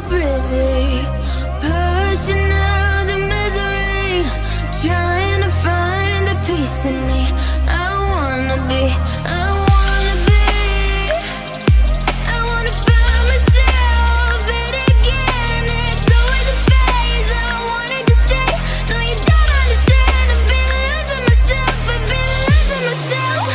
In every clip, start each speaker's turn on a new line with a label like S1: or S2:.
S1: so busy, pushing out the misery, trying to find the peace in me. I wanna be, I wanna be, I wanna find myself, but again it's always a phase. I wanted to stay, no you don't understand. I've been losing myself, I've been losing myself.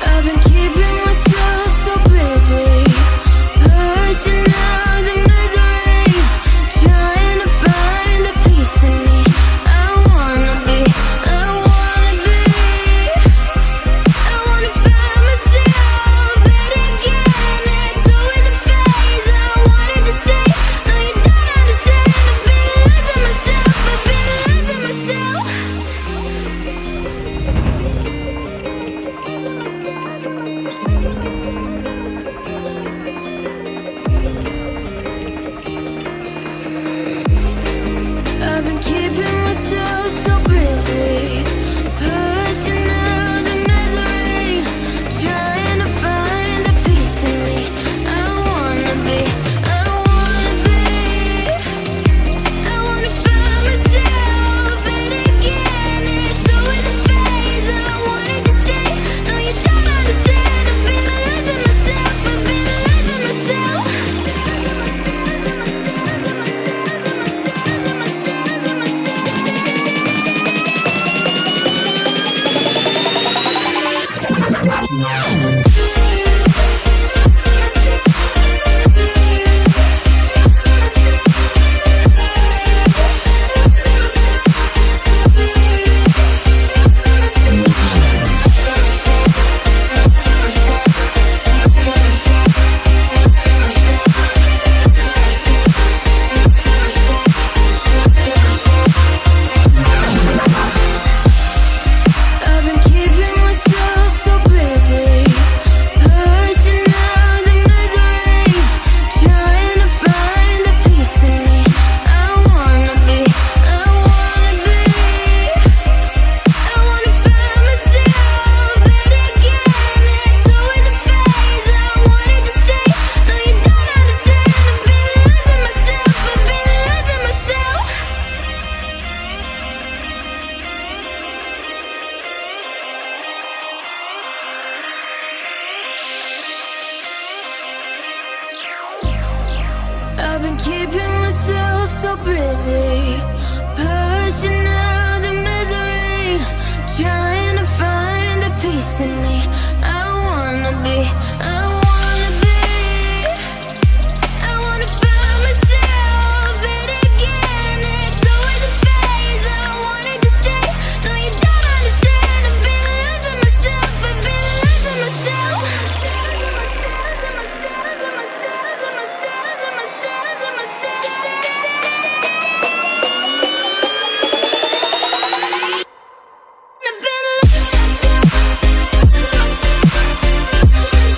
S1: I've been keeping myself so busy, pushing out the misery, trying to find the peace in me. I wanna be, I wanna be, I wanna find myself, but again it's always a phase. I wanted to stay, no you don't understand. I've been losing myself, I've been losing myself. I've been keeping myself so busy, pushing out the misery, trying to find the peace in me. I wanna be, I wanna be, I wanna find myself, but again it's always a phase. I wanted to stay, no you don't understand. I've been losing myself, I've been losing myself. I've been keeping myself so busy, pushing out the misery, trying to find the peace in me. I wanna be, I wanna be, I wanna find myself, but again it's always a phase. I wanted to stay, no you don't understand. I've been losing myself, I've been losing myself. I've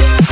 S1: been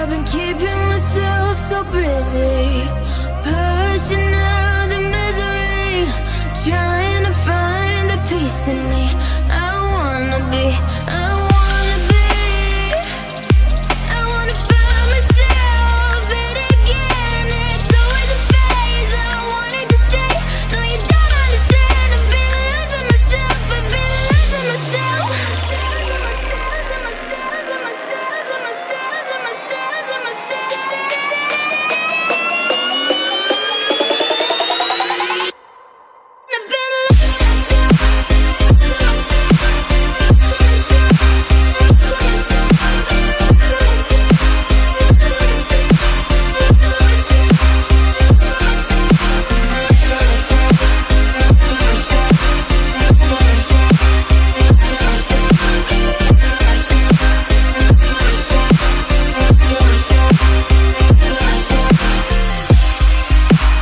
S1: I've been keeping myself so busy, pushing out the misery, trying to find the peace in me. I wanna be, I wanna be, I wanna find myself, but again, it's always a phase. I wanted to stay, no you don't understand. I've been losing myself, I've been losing myself.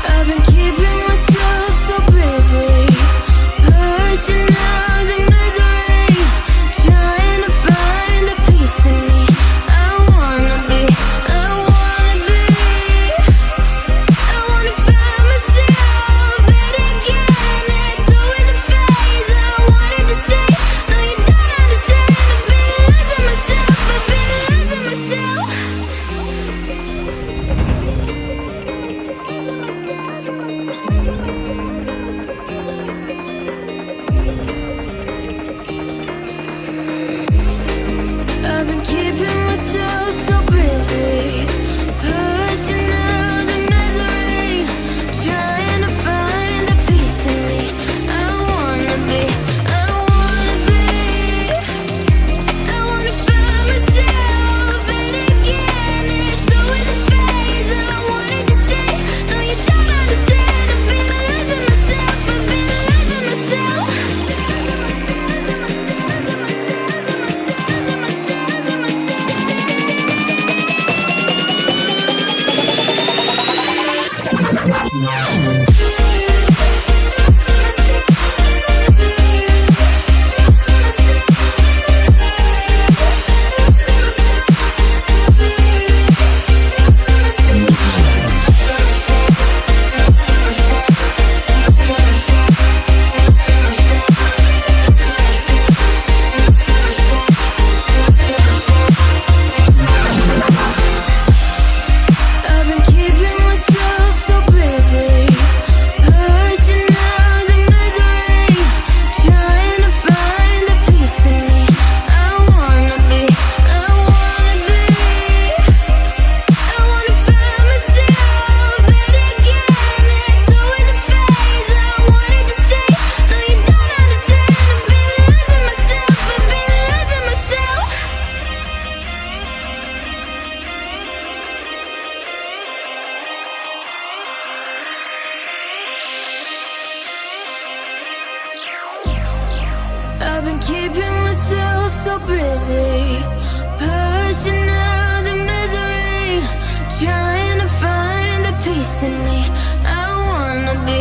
S1: I've been keeping myself so busy, pushing out the misery, trying to find the peace in me. I wanna be, I wanna be, I wanna find myself, but again, it's always a phase. I wanted to stay, no you don't understand. I've been losing myself, I've been losing myself. I've been keeping myself so busy, pushing out the misery, trying to find the peace in me. I wanna be, I wanna be, I wanna find myself, but again, it's always a phase. I wanted to stay, no you don't understand. I've been losing myself, I've been losing myself. I've been keeping myself so busy, pushing out the misery, trying to find the peace in me. I wanna be,